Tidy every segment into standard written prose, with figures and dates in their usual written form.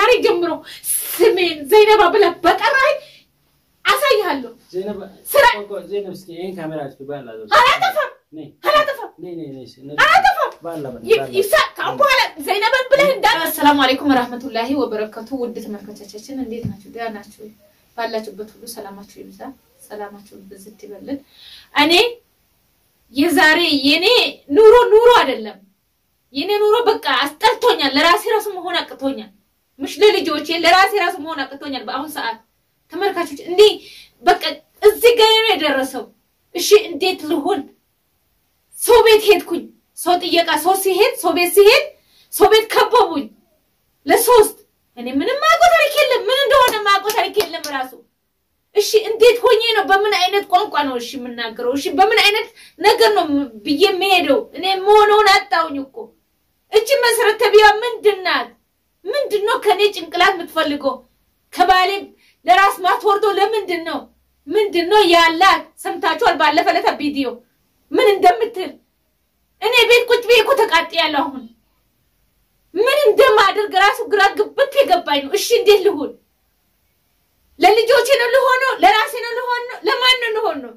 ከዛሬ ጀምሮ ስሜን ዘይነባ ብላ በቀራይ አሳይሃለሁ ዘይነብ እስኪ ይሄን ካሜራ አስገባላ አላጠፋም ባላ ይሳካ በኋላ ዘይነብን ብለህ እንዳል ሰላም አለይኩም ወራህመቱላሂ ወበረካቱ ውድ ተመልካቾቻችን እንዴት ናችሁ ደህና ናችሁ ባላችሁበት ሁሉ ሰላማችሁ ይብዛ ሰላማችሁ በዝት ይበልን እኔ የዛሬ የኔ ኑሮ አይደለም የኔ ኑሮ በቃ አስጠልቶኛል ለራሴ ራስ መሆን አቅቶኛል مش ለልጆቼ ለራሴ ራስ መሆን አቅቶኛል በአሁን ሰዓት ተመልካቾች እንዴ በቃ እዚህ ጋር ነው የደረሰው እሺ እንዴት ልሆን ሰው ቤት ሄድኩኝ ሰው ጥየቃ ሰው ሲሄድ ሰው ቤት ከበቡኝ ለሶስት እኔ ምንም ማቆታሪክ የለም ምን እንደሆነ ማቆታሪክ የለም ራሱ እሺ እንዴት ሆኜ ነው በምን አይነት ቋንቋ ነው እሺ የምናገረው እሺ በምን አይነት ነገር ነው ብዬ መሄደው እኔ ሞኖን አጣውኝ እኮ እቺ መሰረተ ቢያ ምንድነው ከኔ ጭንቅላት የምትፈልገው ከባሌ ለራስ ማትወርዶ ምንድነው ያላት ሰምታችኋል ባለፈለታ ቪዲዮ ምን እንደምትል እኔ ቤት ቁጭ ብዬ እኮ ተቃጥያለሁ አሁን ምን እንደማደርግ ራሱ ግራ ግብት የገባኝ ነው እሺ እንዴት ልሁን ለልጆቼ ነው ልሆነው ለራሴ ነው ልሆነው ለማን ነው ልሆነው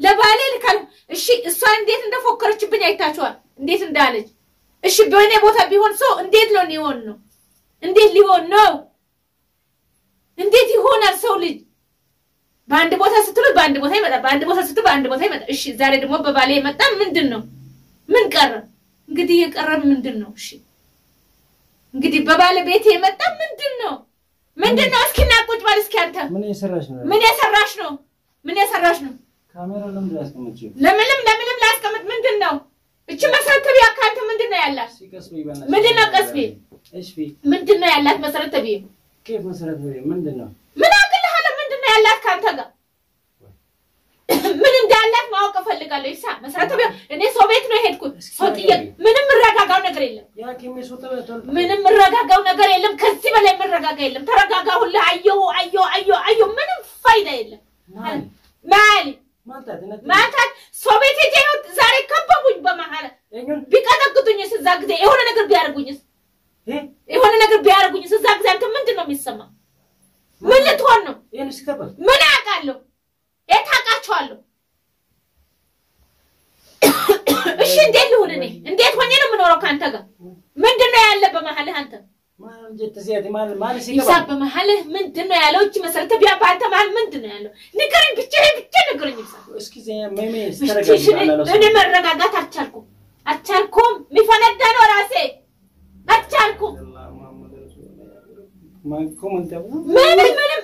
ለባሌ ልካል እሺ እሷ እንዴት እንደፎከረችብኝ አይታችኋል እንዴት እንዳለች እሺ በእኔ ቦታ ቢሆን ሰው እንዴት ነው ሊሆን ነው እንዴት ሊሆን ነው እንዴት ይሆናል ሰው ልጅ በአንድ ቦታ ስትሉ በአንድ ቦታ ይመጣ በአንድ ቦታ ስትሉ በአንድ ቦታ ይመጣ እሺ ዛሬ ደግሞ በባሌ መጣ ምንድነው ምን ቀረ እንግዲህ የቀረ ምንድነው እሺ እንግዲህ በባለ ቤት የመጣ ምንድነው እስኪ ናቁጭ ባል እስኪ አንተ ምን የሰራሽ ነው ካሜራ ለምን ያስቀምጪው ለምን ላስቀምጥ ምንድነው እቺ መሰረተ ቢያ ካንተ ምንድነው ያላት ምንድነው ቀስቢ እሺ ምንድነው ያላት መሰረተ ቢያ ከፍ መሰረተ ቢያ ምንድነው ምን አቅልሃለ ምንድነው ያላት ካንተ ጋር ምን እንዳላት ማወቅ ፈልጋለሁ ይሳ መሰረተ ቢያ እኔ ሰው ቤት ነው ሄድኩት ሰው ጥየቅ ምንም ረጋጋው ነገር የለም ያኪም ይሶተበታል ምንም ረጋጋው ነገር የለም ከዚህ በላይ መረጋጋ የለም ተረጋጋ ሁሉ አዮ ምንም ፋይዳ የለም ማሊ ማንታት ሰው ቤት ሄጄ ነው ዛሬ ከበቡኝ በመሐላ ቢቀጠቅጡኝስ እዛ ጊዜ የሆነ ነገር ቢያርጉኝስ እዛ ጊዜ አንተ ምንድነው የሚሰማ ምን ልትሆን ነው ይሄንስ ከበብ ምን አቃለሁ የታቃቸዋለሁ እሺ እንዴት ልሁን እኔ እንዴት ሆኜ ነው የምኖረው ካንተ ጋር ምንድነው ያለ በመሐልህ አንተ ማንጀት ሲያት ማል ሲገባ ይሳብ በመሐልህ ምንድነው ያለው እቺ መሰረተ ቢያ ባንተ ማል ምንድነው ያለው ንገረኝ ብቻ ንገረኝ ይሳብ እስኪ ዘመሜ ተረጋጋ እኔ መረጋጋት አልቻልኩም ሚፈነዳ ነው ራሴ አልቻልኩም ኮሜንት ምንም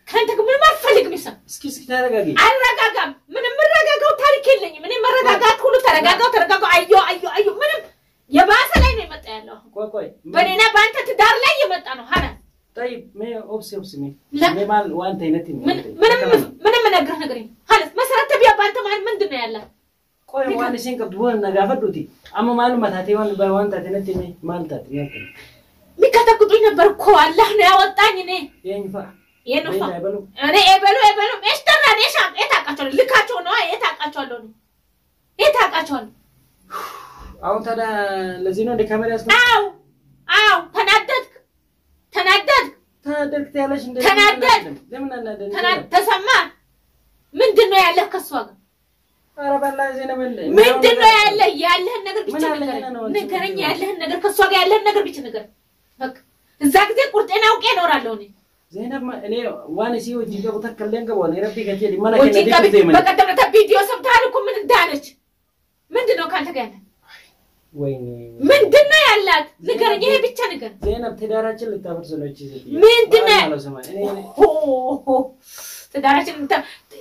ካንተ ምን አልፈልግም ይሳብ እስኪ ተረጋጊ አልረጋጋም ምንም መረጋጋው ታሪክ የለኝም እኔ መረጋጋት ሁሉ ተረጋጋው አዮ ምንም የባሰ ላይ ነው የመጣ ያለው ቆይ በኔና ባንተ ትዳር ላይ የመጣ ነው ሀና طيب ما اوبس مي ማል ዋንተ አይነትኝ ምንም ነገር ሀላ መሰረተ ቢያ ባንተ ማል ምንድነው ያላት ቆይ ዋን ሲንከ ዱወን ነጋፈዱቲ አማ ማሉ ማታቴ ዋን ባንተ አይነትኝ ማልታት ይነከ ሚከተኩኝ ነበር እኮ አላህ ነው ያወጣኝ እኔ የኝፋ እኔ ኤበሉ እስተራ ነሻ እታቃቸው ልካቸው ነው እታቃቸው አሁን ታዲያ ለዚህ ነው ካሜራ ያስቀምጥ አው ተናደድክ ያለሽ እንደ ለምን አናደድ ተሰማ ምንድነው ያለህ ከሷ ጋር ኧረ በላ ዘይነብ ምንድነው ያለህን ነገር ብቻ ንገረኝ ያለህን ነገር ከሷ ጋር ያለህን ነገር ብቻ ንገረኝ በቃ እዛ ጊዜ ቁርጤን አውቄ እኖራለሁ እኔ ዘይነብ እኔ ዋን ሲው ጂጋ ተከለንከ ወኔ ረቢ ከቴ ማና ከነዲክ በቀደም ቪዲዮ ሰምታል እኮ ምን እንዳለች ምንድነው ካንተ ጋር ያለ ወይኔ ምንድነው ያላት ንገረኝ ይሄ ብቻ ንገር ዘይነብ ትዳራችን ልታፈርስ ነው እቺ ምንድነው ትዳራችን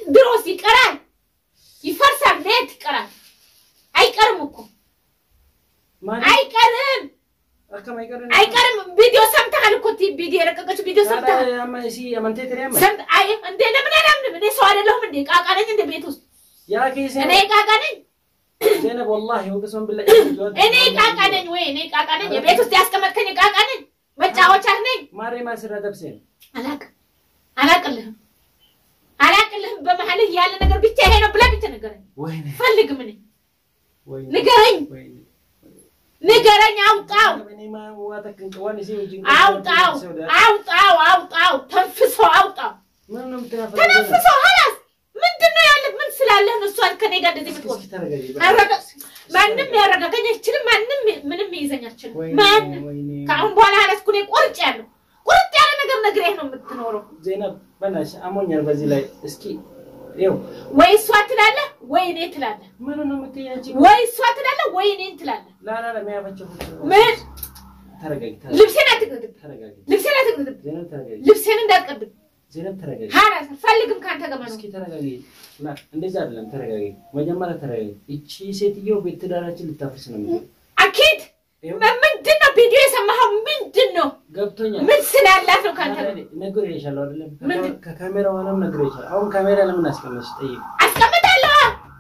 ድሮስ ይቀራል ይፈርሳል ለት ይቀራል አይቀርም እኮ አይቀርም ቪዲዮ ሰምተሃል እኮ ቪዲዮ የለቀቀች ቪዲዮ ሰምተሃል ያማሲ ያመንቴ ትሪያም አይ እንደ ለምን እኔ ሰው አይደለሁም እንዴ ቃቃ ነኝ እንደ ቤት ውስጥ ያ ከይሴ እኔ ቃቃ ነኝ ዘይነብ والله ወቅሰም بالله እኔ ቃቃ ነኝ የቤት ውስጥ ያስቀመጥከኝ ቃቃ ነኝ መጫወቻ ነኝ ማሬ ማስራ ደብሰን አላቅልህም በመሐልህ ያለ ነገር ብቻ ይሄ ነው ብላ ብቻ ንገረኝ ወይኔ ፈልግ ምን ንገረኝ ንገረኝ አውጣው ተንፍሶ አውጣው ተንፍሶ ሀላስ ምንድነው ያለ ምን ስላለህ ነው እሷን ከኔ ጋር እንደዚህ ምትቆም ማንም ያረጋጋኝ አይችልም ማንም ምንም ይዘኝ አይችልም ማን ካሁን በኋላ ሀላስ ኩኔ ቆርጭ ያለ ነገር ነግሬህ ነው የምትኖረው ዘይነብ በናሽ አሞኛል በዚህ ላይ እስኪ ይው ወይ እሷ ትላለህ ወይ እኔ ትላለህ ምን ነው የምትያንቺ ወይ እሷ ትላለህ ወይ እኔ ትላለህ ላ ለሚያፈቸው ምን ተረጋጊ ልብሴን አትቀድም ተረጋጊ ዘይነብ ተረጋጊ ልብሴን እንዳትቀድም ዘይነብ ተረጋጊ ሀላስ ፈልግም ካንተ ጋር ነው እስኪ ተረጋጊ ላ እንደዛ አይደለም ተረጋጊ መጀመሪያ ተረጋጊ እቺ ሴትዮ ቤት ዳራችን ልታፈርስ ነው የሚለው አኪድ ምንድነው ቪዲዮ የሰማኸው ምንድነው ገብቶኛል ምን ስላላት ነው ካንተ ነግሬሻለሁ አይደለም ከካሜራው አለም ነግሬሻለሁ አሁን ካሜራ ለምን አስቀመጥሽ ጠይቅ አስቀምጣለሁ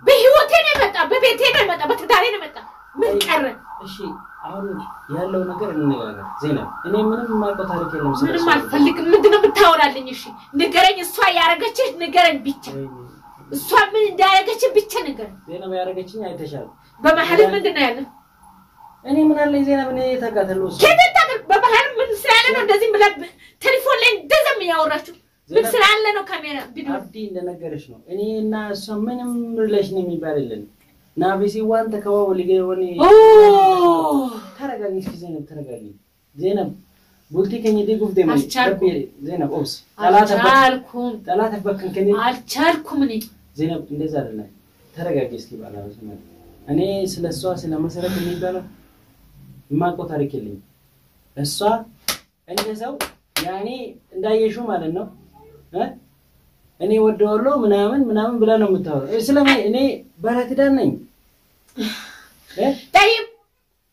በህይወቴ ነው መጣ በቤቴ ነው መጣ በትዳሬ ነው መጣ ምን ቀረ እሺ አሁን ያለው ነገር እንነጋገር ዘይነብ እኔ ምንም ማውቀው ታሪክ የለም ምንም አልፈልግም ምንድነው ብታወራልኝ እሺ ንገረኝ እሷ ያረጋችሽ ንገረኝ ብቻ እሷ ምን እንዳረጋች ብቻ ንገረኝ ዘይነብ ያረጋችኝ አይተሻል በመሐል ምንድነው ያለው እኔ ምን አለኝ ዘይነብ እኔ ተጋተለው ከደታገር በመሐል ምን ስላለ ነው እንደዚህ ብለህ ቴሌፎን ላይ እንደዘም ያወራችሁ ምን ስላለ ነው ካሜራ ቪዲዮ አብዲ እንደነገረሽ ነው እኔ እና እሷ ምንም ሪሌሽን የሚባል የለም ናቢሲ ዋን ተከዋው ሊገወኒ ተረጋጊ እስኪ ዘይነብ ተረጋጊ ዘይነብ ቡልቲ ከኝ ዲጉፍ ደም ዘይነብ ኦብስ ጠላተበከን ከኝ አልቻልኩም እኔ ዘይነብ እንደዛ አይደለም ተረጋጊ እስኪ ባላው እኔ ስለሷ ስለመሰረት የሚባለው ማቆ ታሪክ የለኝ እሷ እንደዛው ያኔ እንዳየሽው ማለት ነው እኔ ወደዋለሁ ምናምን ብላ ነው የምታወራው ስለምን እኔ ባለትዳር ነኝ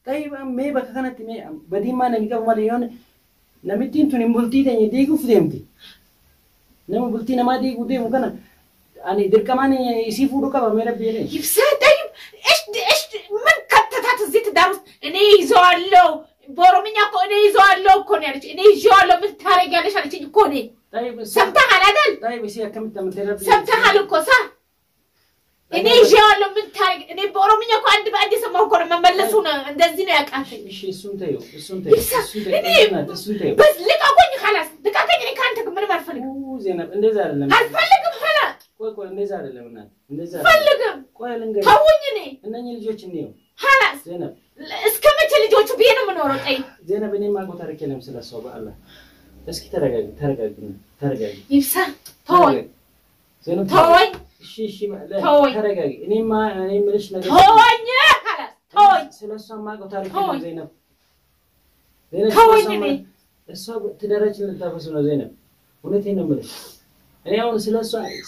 طيب me በከከነት me በዲማ ነው የሚቀበል ይሆን ለምትንቱ ንቡልቲ ተኝ ዲጉፍ ደምቲ ነሙ ቡልቲ ነማ ዲጉ ደሙ ከነ አኒ ድርቀማን ይሲፉዱ ከባ መረብ ይለ ይፍሳ طيب ايش ምን ከተታት እዚህ ትዳርስ እኔ ይዘዋለሁ በኦሮምኛ እኮ እኔ ይዘዋለሁ እኮ ነው ያለች እኔ ይዘዋለሁ ምን ታረጋለሽ አለችኝ እኮ እኔ طيب ሰምተሃል አይደል طيب እሺ ያከምት ተምተረብ ሰምተሃል እኮ ሳ እኔ ይዘዋለሁ ምን ታረግ እኔ በኦሮምኛ እኮ አንድ በአንድ ሰማው እኮ ነው መመለሱ ነው እንደዚህ ነው ያቃተኝ እሺ እሱን ተይው በስ ልቀቁኝ خلاص ልቀቁኝ እኔ ካንተ ምንም አልፈልግም ዘይነብ እንደዛ አይደለም አልፈልግም خلاص ቆይ እንደዛ አይደለም እና እንደዛ ፈልግም ቆይ ልንገር ተውኝ እኔ እነኚህ ልጆች እንየው خلاص ዘይነብ እስከ መቼ ልጆቹ ቢሄ ነው የምኖረው ጠይ ዘይነብ እኔ ማቆ ታሪክ የለም ስለሷ በአላህ እስኪ ተረጋጊ ይፍሳ ተወኝ ዘይነብ ተወኝ እሺ ተረጋጊ እኔ ምልሽ ነገር ተወኝ خلاص ተወኝ ስለሷ ማቆ ታሪክ ዘይነብ ተወኝ እኔ እሷ ትዳራችን ልታፈስ ነው ዘይነብ እውነቴን ነው የምልሽ እኔ አሁን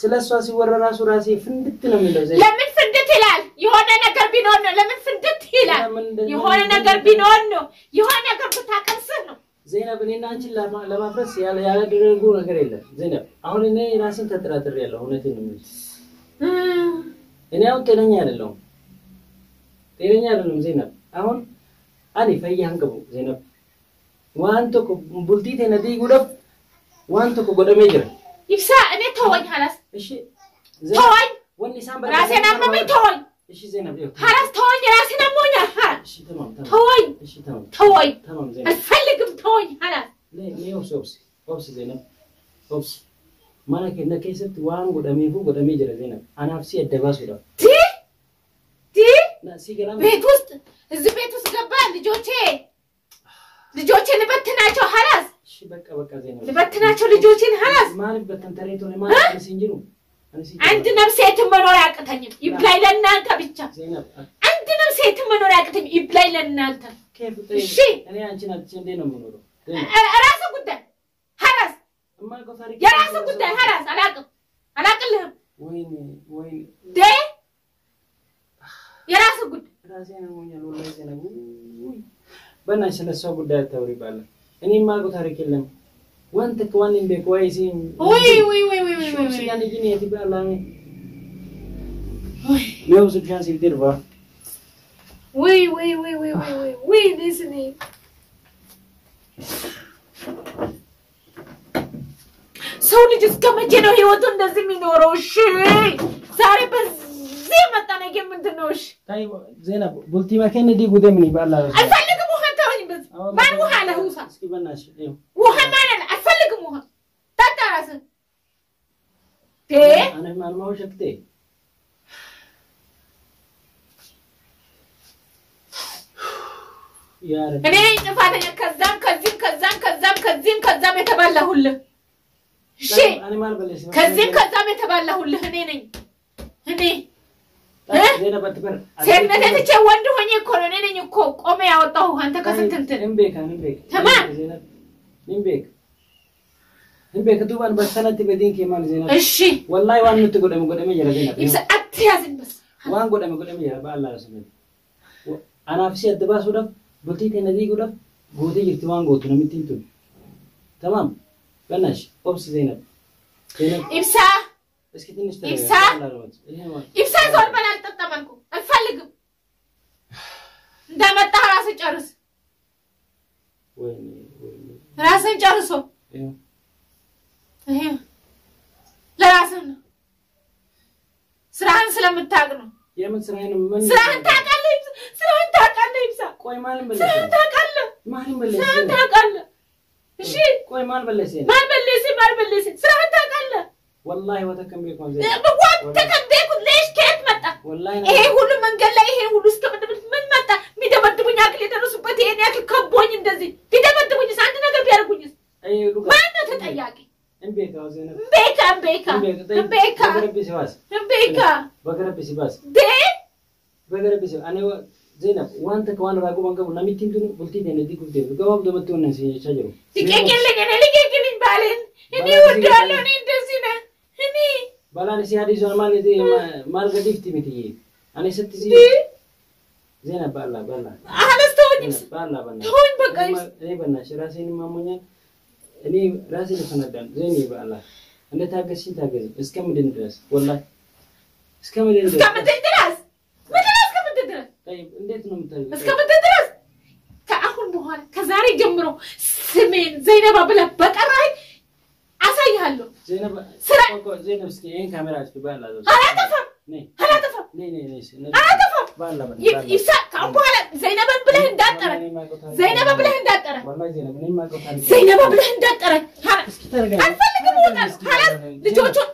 ስለሷ ሲወራ ራሱ ራሴ ፍንድት ነው የሚለው ዘይነብ ለምን ፍንድት ይላል የሆነ ነገር ቢኖር ነው ለምን ፍንድት ይላል የሆነ ነገር ቢኖር ነው የሆነ ነገር ብታቀምስህ ነው ዘይነብ እኔና አንቺን ለማፍረስ ያላደረጉ ነገር የለም ዘይነብ አሁን እኔ ራሴን ተጠራጥሬያለሁ እውነቴን ነው የምልሽ እኔ አሁን ጤነኛ አይደለሁም ዘይነብ አሁን አኒ ፈያንከቡ ዘይነብ ዋንቶ ቡልቲቴ ነዲ ጉደፍ ዋንቶ ጎደሜ ጅራ ይፍሳ እኔ ተወኝ خلاص እሺ ተወኝ ወንዲ ሳምባ ራሴን አመመኝ ተወኝ እሺ ዘይነብ خلاص ተወኝ ራሴን አሞኛል እሺ ተማም ተወኝ እሺ ተወኝ ዘይነብ አልፈልግም ተወኝ خلاص ኦብስ ዘይነብ ኦብስ ማለከ ነከይሰት ዋን ጎደሜ ጅራ ዘይነብ አናፍሲ አደባሱዳ ሲገራም ቤት ውስጥ እዚህ ቤት ውስጥ ገባ ልጆቼን በትናቸው خلاص እሺ በቃ ዘይነብ ልበትናቸው ልጆቼን خلاص ማን በተን ተሬቶ ነው ማለት ሲንጅሩ አንድ ነፍስ የትመኖር ያቅተኝም ይብላይ ለእናንተ ብቻ ዘይነብ አንድ ነፍስ የትመኖር ያቅተኝም ይብላይ ለእናንተ እሺ እኔ አንቺን አጥቼ እንዴ ነው የምኖረው ራስ ጉዳይ خلاص እማቆ ታሪክ የራስ ጉዳይ خلاص አላቅልህም ወይኔ የራስ ጉዳይ ራሴ ነው ሞኛል ወላሂ ዘይነብ በእናትሽ ስለሷ ጉዳይ አታውሪ ባለ እኔ ማቆ ታሪክ የለም ወንተ ከዋን እንደ ኮይሲ ወይ ያኔ ግን የትባላኔ ነው ዝቻን ሲልደርባ ወይ ዲስኒ ሰው ልጅ እስከ መቼ ነው ህይወቱ እንደዚህ የሚኖረው እሺ ዛሬ በዚህ መጣ ግን ምንድነውሽ ታይ ዘይነብ ቡልቲ ማከን ዲ ጉዴ ምን ይባላል አልፈልግም ውሃ ታውኝ በዝ ማን ውሃ ለሁሳ እስኪ በእናትሽ ውሃ ማን አልፈልግም ውሃ ታጣራስ እኔ ማን ነው ሸክቴ ያረ እኔ ጥፋተኛ ከዛም የተባላሁልህ እሺ እኔ ማን በለሽ ከዛም የተባላሁልህ እኔ ነኝ እኔ ዘይነብ አትበር ሴትነቴ ወንድ ሆኜ እኮ ነው እኔ ነኝ እኮ ቆሜ ያወጣሁ አንተ ከስንትንትን እንቤክ ተማም እንቤክ ዱባን በሰነት በዲንክ የማን ዘይነብ እሺ والله ዋን ምትጎደም ይላ ዘይነብ ይብሳ አትያዝን በስ ዋን ጎደም ይላ በአላህ ረስመት አናፍሲ አድባስ ወደ ቡልቲ ተነዲ ጎደ ጎዲ ይርት ዋን ጎቱ ነው ምትንቱ تمام በእናትሽ ኦብስ ዘይነብ ይብሳ እስኪ ትንሽ ይብሳ ዞር በላል ተጣጣማልኩ አልፈልግም እንደመጣ ራስህ ጨርስ ወይኔ ራስህን ጨርሶ ይሄ ለራስህ ነው ስራህን ስለምታውቅ ነው የምን ስራህን ምን ስራህን ታውቃለህ ይብሳ ቆይ ማን በለሽ ስራህን ታውቃለህ ማን ታውቃለህ እሺ ቆይ ማን በለሽ ስራህን ታውቃለህ والله ወተከም ቢቆን ዘይ ተከበኩ ለሽ ከት መጣ والله ይሄ ሁሉ መንገድ ላይ ይሄ ሁሉ እስከመደብት ምን መጣ ሚደበድቡኝ አክል የደረሱበት ይሄን ያክል ከቦኝ እንደዚህ ቢደበድቡኝ አንድ ነገር ቢያርጉኝስ አይ ሉጋ ማን ነው ተጠያቂ እንቤካ ዘይነብ እንቤካ በገረብሲ ባስ ደ በገረብሲ አኔ ዘይነብ ዋንተ ከዋን ራጉ መንገቡ ናሚቲንቱ ቡልቲ ተነዲ ጉዴ ገባብ ደመተውነ ሲቻጀሩ ልቀቅልኝ ባልን እኔ ወዳለሁ እኔ እንደዚህ ነኝ እኔ ባላን ሲያዲስ ማን ማልገዲፍቲ ምትይ አኔ ስትዚ ዘይነብ ባላ አለስተውኝም ባላ ተውኝ በቃ እኔ በእናትሽ ራሴን ማሞኛል እኔ ራሴን ፈነዳን ዘይኔ ባላ እንደ ታገስኝ ታገዝ እስከምድን ድረስ ወላሂ እስከምድን ድረስ እንዴት ነው የምታየው እስከምድን ድረስ ከአሁን በኋላ ከዛሬ ጀምሮ ስሜን ዘይነባ ብለህ በቀራይ አሳይሃለሁ ዘይነብ እስኪ ይሄን ካሜራ እስኪ ባላ አላጠፋም ባላ ይብሳ ከአሁን በኋላ ዘይነባ ብለህ እንዳጠረ ዘይነባ ብለህ እንዳጠረ እስኪ ተረጋጋ አልፈልግም ወጣ ሐላስ ልጆቹን